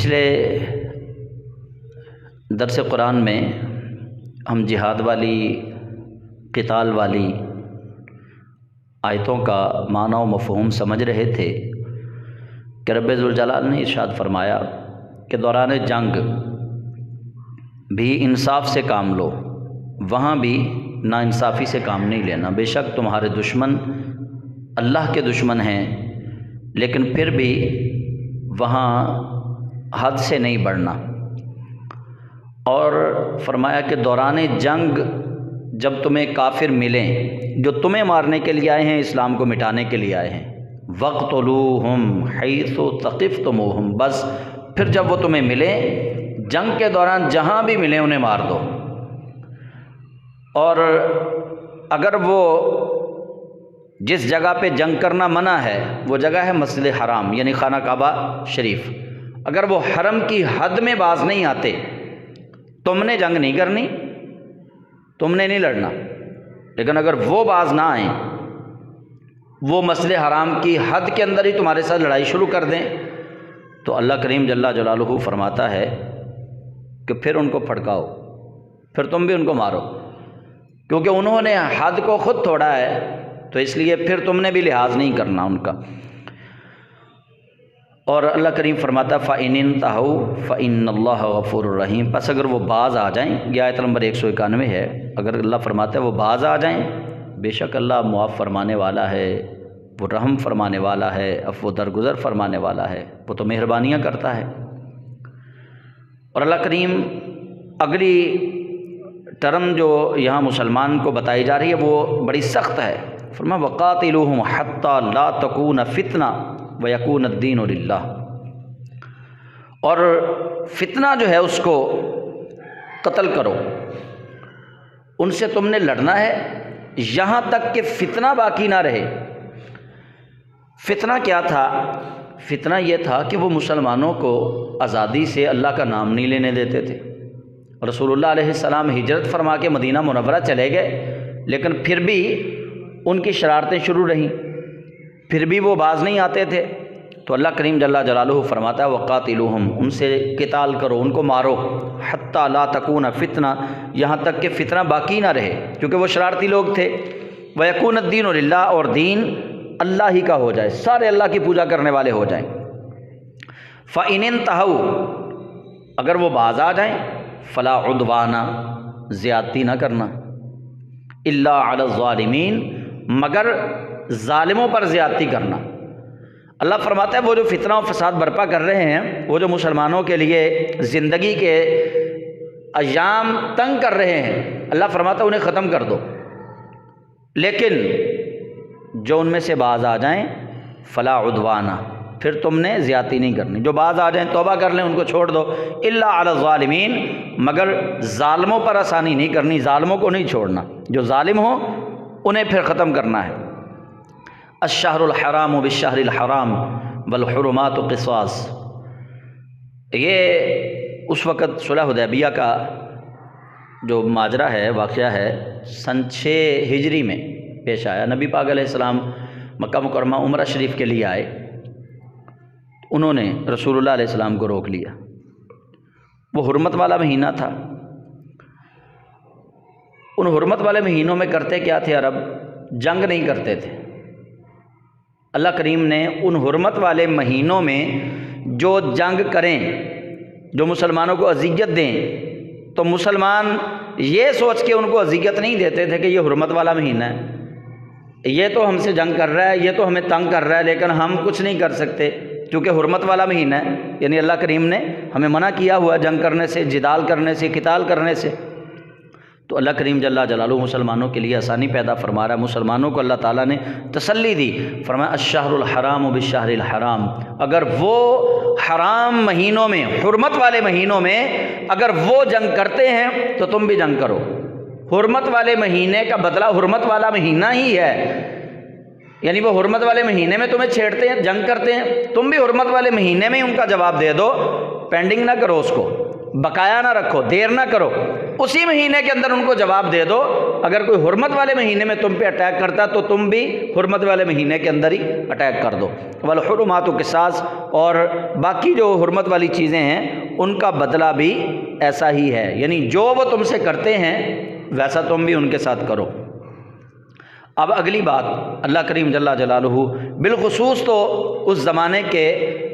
پچھلے درس قرآن میں ہم جہاد والی قتال والی آیتوں کا معنی و مفہوم سمجھ رہے تھے کہ رب ذوالجلال نے ارشاد فرمایا کہ دوران جنگ بھی انصاف سے کام لو، وہاں بھی ناانصافی سے کام نہیں لینا۔ بے شک تمہارے دشمن اللہ کے دشمن ہیں، لیکن پھر بھی وہاں حد سے نہیں بڑھنا۔ اور فرمایا کہ دوران جنگ جب تمہیں کافر ملیں جو تمہیں مارنے کے لیے آئے ہیں، اسلام کو مٹانے کے لیے آئے ہیں، وَاقْتُلُوهُمْ حَيْثُ ثَقِفْتُمُوهُمْ، بس پھر جب وہ تمہیں ملیں جنگ کے دوران جہاں بھی ملیں انہیں مار دو۔ اور اگر وہ جس جگہ پہ جنگ کرنا منع ہے وہ جگہ ہے مسجد حرام یعنی خانہ کعبہ شریف، اگر وہ حرم کی حد میں باز نہیں آتے تم نے جنگ نہیں کرنی، تم نے نہیں لڑنا۔ لیکن اگر وہ باز نہ آئیں، وہ مسجد حرام کی حد کے اندر ہی تمہارے ساتھ لڑائی شروع کر دیں، تو اللہ کریم جل جلالہ فرماتا ہے کہ پھر ان کو پھڑکاؤ، پھر تم بھی ان کو مارو، کیونکہ انہوں نے حد کو خود توڑا ہے، تو اس لیے پھر تم نے بھی لحاظ نہیں کرنا ان کا۔ اور اللہ کریم فرماتا فَإِنِ انْتَهَوْا فَإِنَّ اللَّهَ غَفُورٌ رَحِيمٌ، پس اگر وہ باز آ جائیں، یہ آیت نمبر 191 ہے، اگر اللہ فرماتا ہے وہ باز آ جائیں، بے شک اللہ معاف فرمانے والا ہے، وہ رحم فرمانے والا ہے، عفو درگزر فرمانے والا ہے، وہ تو مہربانیاں کرتا ہے۔ اور اللہ کریم اگلی ٹرم جو یہاں مسلمان کو بتائی جا رہی ہے وہ بڑی سخت ہے۔ فرمایا وَقَاتِلُوهُمْ حَتَّى لَا تَكُونَ فِتْنَةٌ وَيَكُونَ الدِّينُ لِلَّهِ، اور فتنہ جو ہے اس کو قتل کرو، ان سے تم نے لڑنا ہے یہاں تک کہ فتنہ باقی نہ رہے۔ فتنہ کیا تھا؟ فتنہ یہ تھا کہ وہ مسلمانوں کو آزادی سے اللہ کا نام نہیں لینے دیتے تھے۔ رسول اللہ علیہ السلام ہجرت فرما کے مدینہ منورہ چلے گئے، لیکن پھر بھی ان کی شرارتیں شروع رہیں، پھر بھی وہ باز نہیں آتے تھے، تو اللہ کریم جل جلالہ فرماتا ہے وقاتلوہم، ان سے قتال کرو، ان کو مارو، حتی لا تکون فتنہ، یہاں تک کہ فتنہ باقی نہ رہے، کیونکہ وہ شرارتی لوگ تھے۔ ویکون الدین للہ، اور دین اللہ ہی کا ہو جائے، سارے اللہ کی پوجا کرنے والے ہو جائیں۔ فَإِنِ انْتَهَوْا، اگر وہ باز آ جائیں، فلا عدوانہ، زیادتی نہ کرنا، الا علی الظالمین، مگر ظالموں پر زیادتی کرنا۔ اللہ فرماتا ہے وہ جو فتنہ و فساد برپا کر رہے ہیں، وہ جو مسلمانوں کے لیے زندگی کے ایام تنگ کر رہے ہیں، اللہ فرماتا ہے انہیں ختم کر دو، لیکن جو ان میں سے باز آ جائیں فلا عدوانہ، پھر تم نے زیادتی نہیں کرنی، جو باز آ جائیں توبہ کر لیں، ان کو چھوڑ دو، الا علی الظالمین، مگر ظالموں پر آسانی نہیں کرنی، ظالموں کو نہیں چھوڑنا، جو ظالم ہوں انہیں پھر ختم کرنا ہے۔ الشہر الحرام بالشہر الحرام والحرمات قصاص، یہ اس وقت صلح حدیبیہ کا جو ماجرا ہے، واقعہ ہے، سن 6 ہجری میں پیش آیا۔ نبی پاک علیہ السلام مکہ مکرمہ عمرہ شریف کے لیے آئے، انہوں نے رسول اللہ علیہ السلام کو روک لیا۔ وہ حرمت والا مہینہ تھا، ان حرمت والے مہینوں میں کرتے کیا تھے عرب؟ جنگ نہیں کرتے تھے۔ اللہ کریم نے ان حرمت والے مہینوں میں جو جنگ کریں، جو مسلمانوں کو اذیت دیں، تو مسلمان یہ سوچ کے ان کو اذیت نہیں دیتے تھے کہ یہ حرمت والا مہینہ ہے، یہ تو ہم سے جنگ کر رہا ہے، یہ تو ہمیں تنگ کر رہا ہے، لیکن ہم کچھ نہیں کر سکتے کیونکہ حرمت والا مہینہ ہے۔ یعنی اللہ کریم نے ہمیں منع کیا ہوا جنگ کرنے سے، جدال کرنے سے، قتال کرنے سے، تو اللہ کریم جل جلالہ مسلمانوں کے لیے آسانی پیدا فرما رہا ہے۔ مسلمانوں کو اللہ تعالیٰ نے تسلی دی، فرمایا الشہر الحرام بالشہر الحرام، اگر وہ حرام مہینوں میں، حرمت والے مہینوں میں اگر وہ جنگ کرتے ہیں تو تم بھی جنگ کرو۔ حرمت والے مہینے کا بدلہ حرمت والا مہینہ ہی ہے، یعنی وہ حرمت والے مہینے میں تمہیں چھیڑتے ہیں، جنگ کرتے ہیں، تم بھی حرمت والے مہینے میں ان کا جواب دے دو، پینڈنگ نہ کرو اس کو۔ بقایا نہ رکھو، دیر نہ کرو، اسی مہینے کے اندر ان کو جواب دے دو۔ اگر کوئی حرمت والے مہینے میں تم پہ اٹیک کرتا تو تم بھی حرمت والے مہینے کے اندر ہی اٹیک کر دو۔ والحرمات قصاص، اور باقی جو حرمت والی چیزیں ہیں ان کا بدلہ بھی ایسا ہی ہے، یعنی جو وہ تم سے کرتے ہیں ویسا تم بھی ان کے ساتھ کرو۔ اب اگلی بات اللہ کریم جل جلالہ بالخصوص تو اس زمانے کے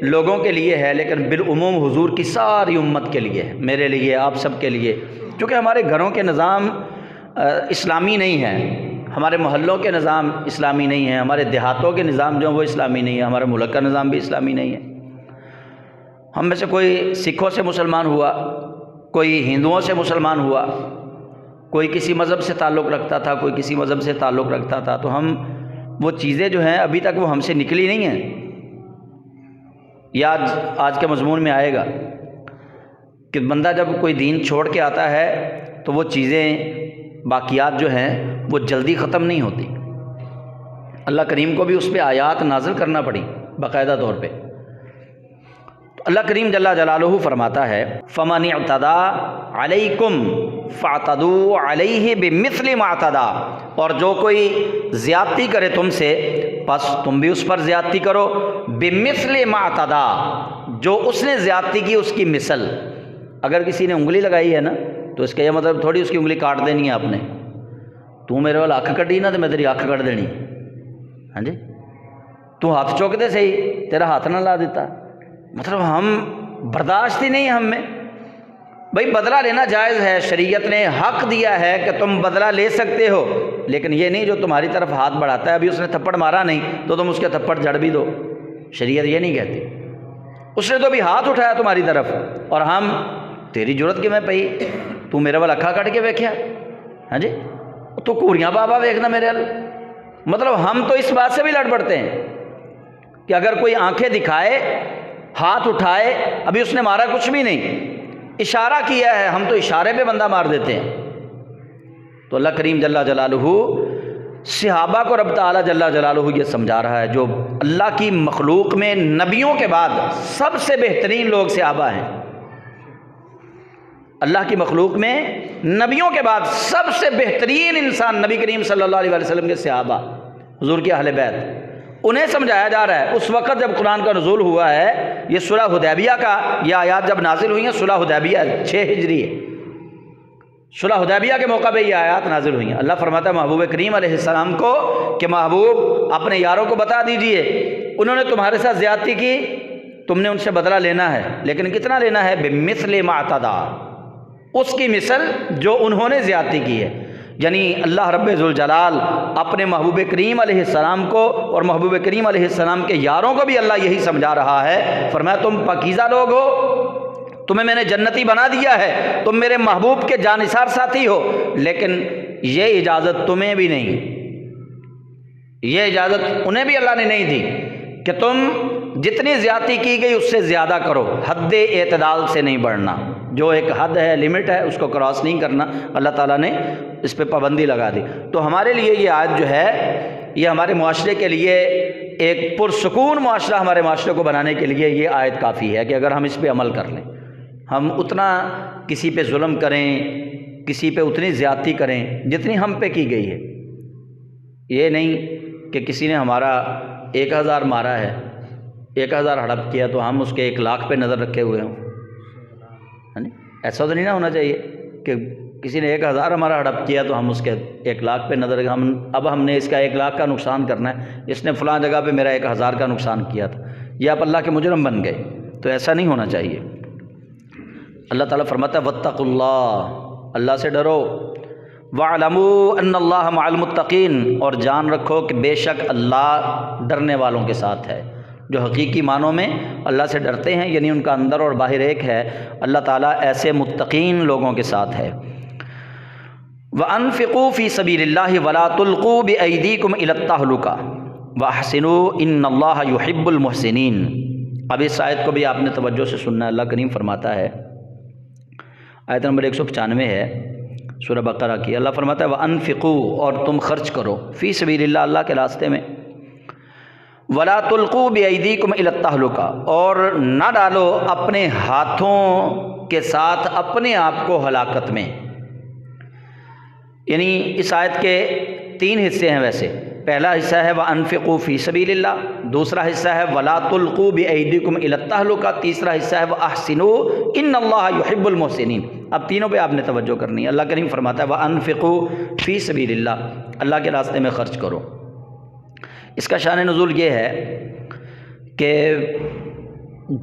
لوگوں کے لیے ہے، لیکن بالعموم حضور کی ساری امت کے لیے ہے، میرے لیے، آپ سب کے لیے، کیونکہ ہمارے گھروں کے نظام اسلامی نہیں ہے، ہمارے محلوں کے نظام اسلامی نہیں ہیں، ہمارے دیہاتوں کے نظام جو ہیں وہ اسلامی نہیں ہے، ہمارے ملک کا نظام بھی اسلامی نہیں ہے۔ ہم میں سے کوئی سکھوں سے مسلمان ہوا، کوئی ہندوؤں سے مسلمان ہوا، کوئی کسی مذہب سے تعلق رکھتا تھا، کوئی کسی مذہب سے تعلق رکھتا تھا، تو ہم وہ چیزیں جو ہیں ابھی تک وہ ہم سے نکلی نہیں ہیں۔ یا آج کے مضمون میں آئے گا کہ بندہ جب کوئی دین چھوڑ کے آتا ہے تو وہ چیزیں باقیات جو ہیں وہ جلدی ختم نہیں ہوتی، اللہ کریم کو بھی اس پہ آیات نازل کرنا پڑی باقاعدہ طور پہ۔ اللہ کریم جل جلالہ فرماتا ہے فَمَنِ اعْتَدَىٰ عَلَيْكُمْ فَاعْتَدُوا عَلَيْهِ بِمِثْلِ مَا اعْتَدَىٰ، اور جو کوئی زیادتی کرے تم سے پس تم بھی اس پر زیادتی کرو، بِمِثْلِ مَا اعْتَدَىٰ، جو اس نے زیادتی کی اس کی مثل۔ اگر کسی نے انگلی لگائی ہے نا تو اس کا یہ مطلب تھوڑی اس کی انگلی کاٹ دینی ہے آپ نے، تو میرے والا اکھ کٹی نا تو میں تیری اکھ کٹ دینی، ہاں جی، تو ہاتھ چوکتے صحیح تیرا ہاتھ نہ لا دیتا، مطلب ہم برداشت ہی نہیں ہم میں۔ بھئی بدلہ لینا جائز ہے، شریعت نے حق دیا ہے کہ تم بدلہ لے سکتے ہو، لیکن یہ نہیں جو تمہاری طرف ہاتھ بڑھاتا ہے، ابھی اس نے تھپڑ مارا نہیں تو تم اس کے تھپڑ جڑ بھی دو، شریعت یہ نہیں کہتی۔ اس نے تو ابھی ہاتھ اٹھایا تمہاری طرف اور ہم تیری جرت کیوں میں پئی، تو میرے والا اکھا کٹ کے ویکھیا، ہاں جی، تو کوریاں بابا ویکھنا میرے ال، مطلب ہم تو اس بات سے بھی لڑ پڑتے ہیں کہ اگر کوئی آنکھیں دکھائے، ہاتھ اٹھائے، ابھی اس نے مارا کچھ بھی نہیں، اشارہ کیا ہے، ہم تو اشارے پہ بندہ مار دیتے ہیں۔ تو اللہ کریم جل جلالہ صحابہ کو رب تعالیٰ جل جلالہ یہ سمجھا رہا ہے، جو اللہ کی مخلوق میں نبیوں کے بعد سب سے بہترین لوگ صحابہ ہیں، اللہ کی مخلوق میں نبیوں کے بعد سب سے بہترین انسان نبی کریم صلی اللہ علیہ وسلم کے صحابہ، حضور کے اہل بیت، انہیں سمجھایا جا رہا ہے۔ اس وقت جب قرآن کا نزول ہوا ہے، یہ صلح حدیبیہ کا، یہ آیات جب نازل ہوئی ہیں صلح حدیبیہ 6 ہجری ہے، صلح حدیبیہ کے موقع پہ یہ آیات نازل ہوئی ہیں۔ اللہ فرماتا ہے محبوب کریم علیہ السلام کو کہ محبوب اپنے یاروں کو بتا دیجئے انہوں نے تمہارے ساتھ زیادتی کی، تم نے ان سے بدلہ لینا ہے، لیکن کتنا لینا ہے؟ بمثل ما اعتدى، اس کی مثل جو انہوں نے زیادتی کی ہے۔ یعنی اللہ رب ذوالجلال اپنے محبوب کریم علیہ السلام کو اور محبوب کریم علیہ السلام کے یاروں کو بھی اللہ یہی سمجھا رہا ہے، فرمایا تم پاکیزہ لوگ ہو، تمہیں میں نے جنتی بنا دیا ہے، تم میرے محبوب کے جانثار ساتھی ہو، لیکن یہ اجازت تمہیں بھی نہیں، یہ اجازت انہیں بھی اللہ نے نہیں دی کہ تم جتنی زیادتی کی گئی اس سے زیادہ کرو، حد اعتدال سے نہیں بڑھنا، جو ایک حد ہے، لمٹ ہے، اس کو کراس نہیں کرنا، اللہ تعالیٰ نے اس پہ پابندی لگا دی۔ تو ہمارے لیے یہ آیت جو ہے یہ ہمارے معاشرے کے لیے ایک پرسکون معاشرہ، ہمارے معاشرے کو بنانے کے لیے یہ آیت کافی ہے کہ اگر ہم اس پہ عمل کر لیں، ہم اتنا کسی پہ ظلم کریں، کسی پہ اتنی زیادتی کریں جتنی ہم پہ کی گئی ہے، یہ نہیں کہ کسی نے ہمارا 1000 مارا ہے، 1000 ہڑپ کیا تو ہم اس کے 1,00,000 پہ نظر رکھے ہوئے ہوں، ایسا تو نہیں نہ ہونا چاہیے کہ کسی نے 1000 ہمارا ہڑپ کیا تو ہم اس کے 1,00,000 پہ نظر رکھیں، اب ہم نے اس کا 1,00,000 کا نقصان کرنا ہے، اس نے فلاں جگہ پہ میرا 1000 کا نقصان کیا تھا، یہ آپ اللہ کے مجرم بن گئے، تو ایسا نہیں ہونا چاہیے۔ اللہ تعالیٰ فرماتا ہے واتقوا اللہ، اللہ سے ڈرو، وَاعْلَمُوا أَنَّ اللَّهَ مَعَ الْمُتَّقِينَ، اور جان رکھو کہ بے شک اللہ ڈرنے والوں کے ساتھ ہے، جو حقیقی معنوں میں اللہ سے ڈرتے ہیں، یعنی ان کا اندر اور باہر ایک ہے، اللہ تعالیٰ ایسے متقین لوگوں کے ساتھ ہے۔ وَأَنفِقُوا فِي سَبِيلِ اللَّهِ وَلَا تُلْقُوا بِأَيْدِيكُمْ إِلَى التَّهْلُكَةِ وَأَحْسِنُوا إِنَّ اللَّهَ يُحِبُّ الْمُحْسِنِينَ۔ اب اس آیت کو بھی آپ نے توجہ سے سننا ہے، اللہ کریم فرماتا ہے، آیت نمبر 195 ہے سورہ بقرہ کی، اللہ فرماتا ہے وَأَنفِقُوا، اور تم خرچ کرو، فی سبیل اللہ، اللہ کے راستے میں، وَلَا تُلْقُوا بِأَيْدِيكُمْ إِلَى التَّهْلُكَةِ، اور نہ ڈالو اپنے ہاتھوں کے ساتھ اپنے آپ کو ہلاکت میں۔ یعنی اس آیت کے 3 حصے ہیں ویسے۔ پہلا حصہ ہے وَأَنفِقُوا فِي سَبِيلِ اللَّهِ، دوسرا حصہ ہے وَلَا تُلْقُوا بِأَيْدِيكُمْ إِلَى التَّهْلُكَةِ، تیسرا حصہ ہے وَأَحْسِنُوا إِنَّ اللَّهَ يُحِبُّ الْمُحْسِنِينَ۔ اب تینوں پہ آپ نے توجہ کرنی ہے۔ اللہ کریم فرماتا ہے وَأَنفِقُوا فِي سَبِيلِ اللَّهِ، اللہ کے راستے میں خرچ کرو۔ اس کا شان نزول یہ ہے کہ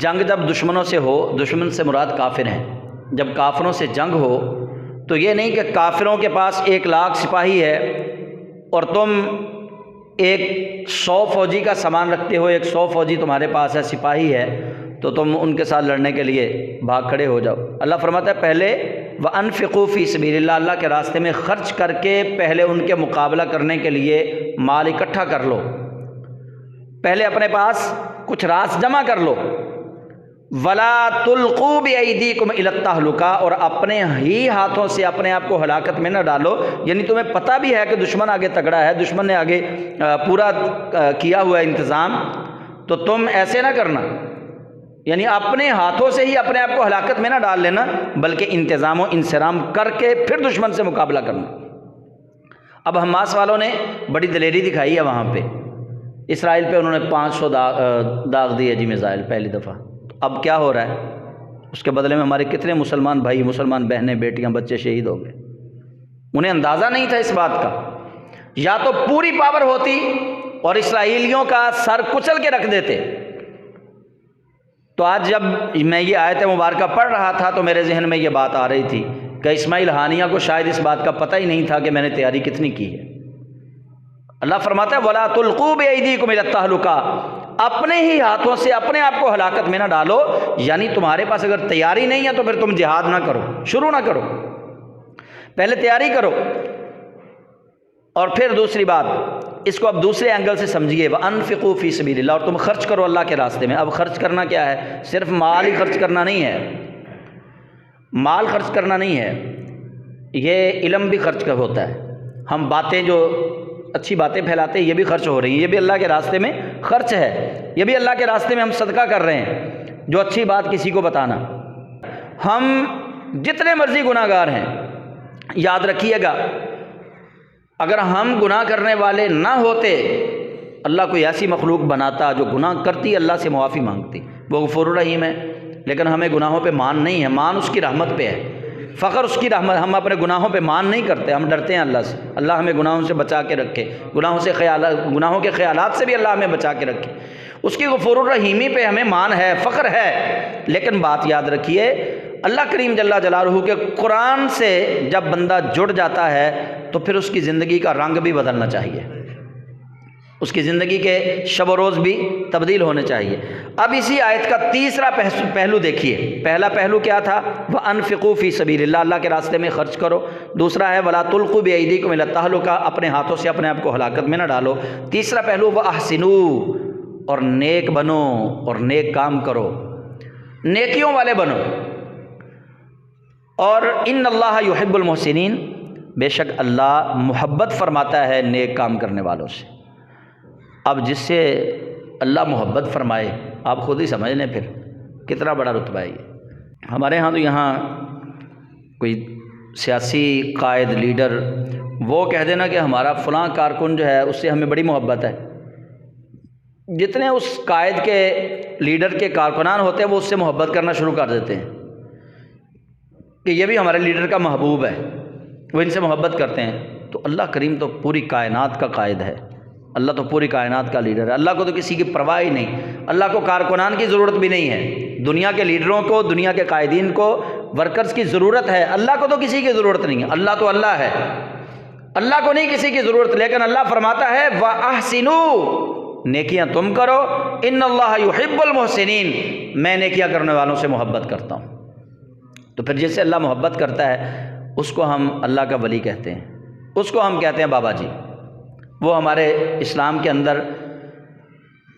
جنگ جب دشمنوں سے ہو، دشمن سے مراد کافر ہیں، جب کافروں سے جنگ ہو تو یہ نہیں کہ کافروں کے پاس 1,00,000 سپاہی ہے اور تم 100 فوجی کا سامان رکھتے ہو، 100 فوجی تمہارے پاس ہے، سپاہی ہے، تو تم ان کے ساتھ لڑنے کے لیے بھاگ کھڑے ہو جاؤ۔ اللہ فرماتا ہے پہلے وَأَنفِقُوا فِي سَبِيلِ اللَّهِ، اللہ کے راستے میں خرچ کر کے پہلے ان کے مقابلہ کرنے کے لیے مال اکٹھا کر لو، پہلے اپنے پاس کچھ راس جمع کر لو۔ وَلَا تُلْقُوا بِأَيْدِيكُمْ إِلَى التَّهْلُكَةِ، اور اپنے ہی ہاتھوں سے اپنے آپ کو ہلاکت میں نہ ڈالو۔ یعنی تمہیں پتہ بھی ہے کہ دشمن آگے تگڑا ہے، دشمن نے آگے پورا کیا ہوا ہے انتظام، تو تم ایسے نہ کرنا، یعنی اپنے ہاتھوں سے ہی اپنے آپ کو ہلاکت میں نہ ڈال لینا، بلکہ انتظام و انصرام کر کے پھر دشمن سے مقابلہ کرنا۔ اب حماس والوں نے بڑی دلیری دکھائی ہے وہاں پہ، اسرائیل پہ انہوں نے 500 داغ دیے جی میزائل پہلی دفعہ۔ اب کیا ہو رہا ہے؟ اس کے بدلے میں ہمارے کتنے مسلمان بھائی، مسلمان بہنیں، بیٹیاں، بچے شہید ہو گئے۔ انہیں اندازہ نہیں تھا اس بات کا، یا تو پوری پاور ہوتی اور اسرائیلیوں کا سر کچل کے رکھ دیتے۔ تو آج جب میں یہ آیت مبارکہ پڑھ رہا تھا تو میرے ذہن میں یہ بات آ رہی تھی کہ اسماعیل ہانیہ کو شاید اس بات کا پتہ ہی نہیں تھا کہ میں نے تیاری کتنی کی ہے۔ اللہ فرماتا ہے وَلَا تُلْقُوا بِأَيْدِيكُمْ إِلَى التَّهْلُكَةِ، اپنے ہی ہاتھوں سے اپنے آپ کو ہلاکت میں نہ ڈالو۔ یعنی تمہارے پاس اگر تیاری نہیں ہے تو پھر تم جہاد نہ کرو، شروع نہ کرو، پہلے تیاری کرو۔ اور پھر دوسری بات، اس کو اب دوسرے اینگل سے سمجھیے، وَأَنفِقُوا فِي سَبِيلِ اللَّهِ، اور تم خرچ کرو اللہ کے راستے میں۔ اب خرچ کرنا کیا ہے؟ صرف مال ہی خرچ کرنا نہیں ہے، مال خرچ کرنا نہیں ہے، یہ علم بھی خرچ ہوتا ہے۔ ہم باتیں جو اچھی باتیں پھیلاتے ہیں یہ بھی خرچ ہو رہی ہیں، یہ بھی اللہ کے راستے میں خرچ ہے، یہ بھی اللہ کے راستے میں ہم صدقہ کر رہے ہیں، جو اچھی بات کسی کو بتانا۔ ہم جتنے مرضی گناہ گار ہیں، یاد رکھیے گا اگر ہم گناہ کرنے والے نہ ہوتے، اللہ کوئی ایسی مخلوق بناتا جو گناہ کرتی اللہ سے معافی مانگتی۔ وہ غفور الرحیم ہے، لیکن ہمیں گناہوں پہ مان نہیں ہے، مان اس کی رحمت پہ ہے، فخر اس کی رحمت۔ ہم اپنے گناہوں پہ مان نہیں کرتے، ہم ڈرتے ہیں اللہ سے، اللہ ہمیں گناہوں سے بچا کے رکھے، گناہوں کے خیالات سے بھی اللہ ہمیں بچا کے رکھے۔ اس کی غفور الرحیمی پہ ہمیں مان ہے، فخر ہے، لیکن بات یاد رکھیے اللہ کریم جل جلالہ کے قرآن سے جب بندہ جڑ جاتا ہے تو پھر اس کی زندگی کا رنگ بھی بدلنا چاہیے، اس کی زندگی کے شب و روز بھی تبدیل ہونے چاہیے۔ اب اسی آیت کا تیسرا پہلو دیکھیے۔ پہلا پہلو کیا تھا؟ وَأَنفِقُوا فِي سَبِيلِ اللَّهِ، اللہ کے راستے میں خرچ کرو۔ دوسرا ہے وَلَا تُلْقُوا بِأَيْدِيكُمْ إِلَى التَّهْلُكَةِ، اپنے ہاتھوں سے اپنے آپ کو ہلاکت میں نہ ڈالو۔ تیسرا پہلو وَأَحْسِنُوا، اور نیک بنو اور نیک کام کرو، نیکیوں والے بنو۔ اور ان اللہ یحب المحسنین، بے شک اللہ محبت فرماتا ہے نیک کام کرنے والوں سے۔ اب جس سے اللہ محبت فرمائے آپ خود ہی سمجھ لیں پھر کتنا بڑا رتبہ ہے یہ۔ ہمارے ہاں تو یہاں کوئی سیاسی قائد لیڈر وہ کہہ دینا کہ ہمارا فلاں کارکن جو ہے اس سے ہمیں بڑی محبت ہے، جتنے اس قائد کے لیڈر کے کارکنان ہوتے ہیں وہ اس سے محبت کرنا شروع کر دیتے ہیں کہ یہ بھی ہمارے لیڈر کا محبوب ہے، وہ ان سے محبت کرتے ہیں۔ تو اللہ کریم تو پوری کائنات کا قائد ہے، اللہ تو پوری کائنات کا لیڈر ہے، اللہ کو تو کسی کی پرواہ ہی نہیں، اللہ کو کارکنان کی ضرورت بھی نہیں ہے، دنیا کے لیڈروں کو، دنیا کے قائدین کو، ورکرز کی ضرورت ہے، اللہ کو تو کسی کی ضرورت نہیں ہے، اللہ تو اللہ ہے، اللہ کو نہیں کسی کی ضرورت۔ لیکن اللہ فرماتا ہے وَأَحْسِنُوا، نیکیاں تم کرو، ان اللہ یحب المحسنین، میں نیکیاں کرنے والوں سے محبت کرتا ہوں۔ تو پھر جس سے اللہ محبت کرتا ہے اس کو ہم اللہ کا ولی کہتے ہیں، اس کو ہم کہتے ہیں بابا جی۔ وہ ہمارے اسلام کے اندر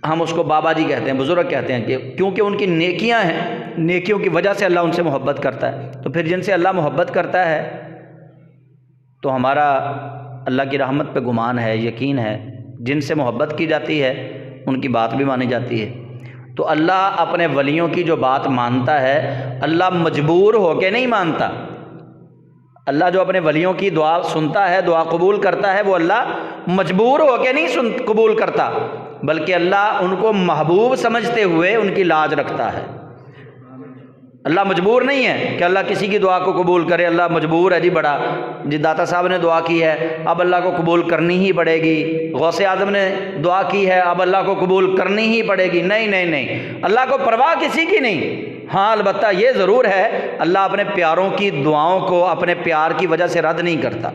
ہم اس کو بابا جی کہتے ہیں، بزرگ کہتے ہیں، کہ کیونکہ ان کی نیکیاں ہیں، نیکیوں کی وجہ سے اللہ ان سے محبت کرتا ہے۔ تو پھر جن سے اللہ محبت کرتا ہے تو ہمارا اللہ کی رحمت پہ گمان ہے، یقین ہے، جن سے محبت کی جاتی ہے ان کی بات بھی مانی جاتی ہے۔ تو اللہ اپنے ولیوں کی جو بات مانتا ہے اللہ مجبور ہو کے نہیں مانتا۔ اللہ جو اپنے ولیوں کی دعا سنتا ہے، دعا قبول کرتا ہے، وہ اللہ مجبور ہو کے نہیں قبول کرتا، بلکہ اللہ ان کو محبوب سمجھتے ہوئے ان کی لاج رکھتا ہے۔ اللہ مجبور نہیں ہے کہ اللہ کسی کی دعا کو قبول کرے۔ اللہ مجبور ہے جی بڑا، جی داتا صاحب نے دعا کی ہے اب اللہ کو قبول کرنی ہی پڑے گی، غوث اعظم نے دعا کی ہے اب اللہ کو قبول کرنی ہی پڑے گی۔ نہیں نہیں نہیں، اللہ کو پرواہ کسی کی نہیں۔ ہاں البتہ یہ ضرور ہے اللہ اپنے پیاروں کی دعاؤں کو اپنے پیار کی وجہ سے رد نہیں کرتا۔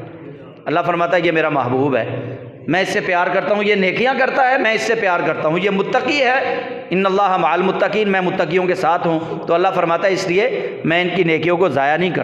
اللہ فرماتا ہے یہ میرا محبوب ہے، میں اس سے پیار کرتا ہوں، یہ نیکیاں کرتا ہے، میں اس سے پیار کرتا ہوں، یہ متقی ہے، ان اللہ مع المتقین، میں متقیوں کے ساتھ ہوں۔ تو اللہ فرماتا ہے اس لیے میں ان کی نیکیوں کو ضائع نہیں کرتا۔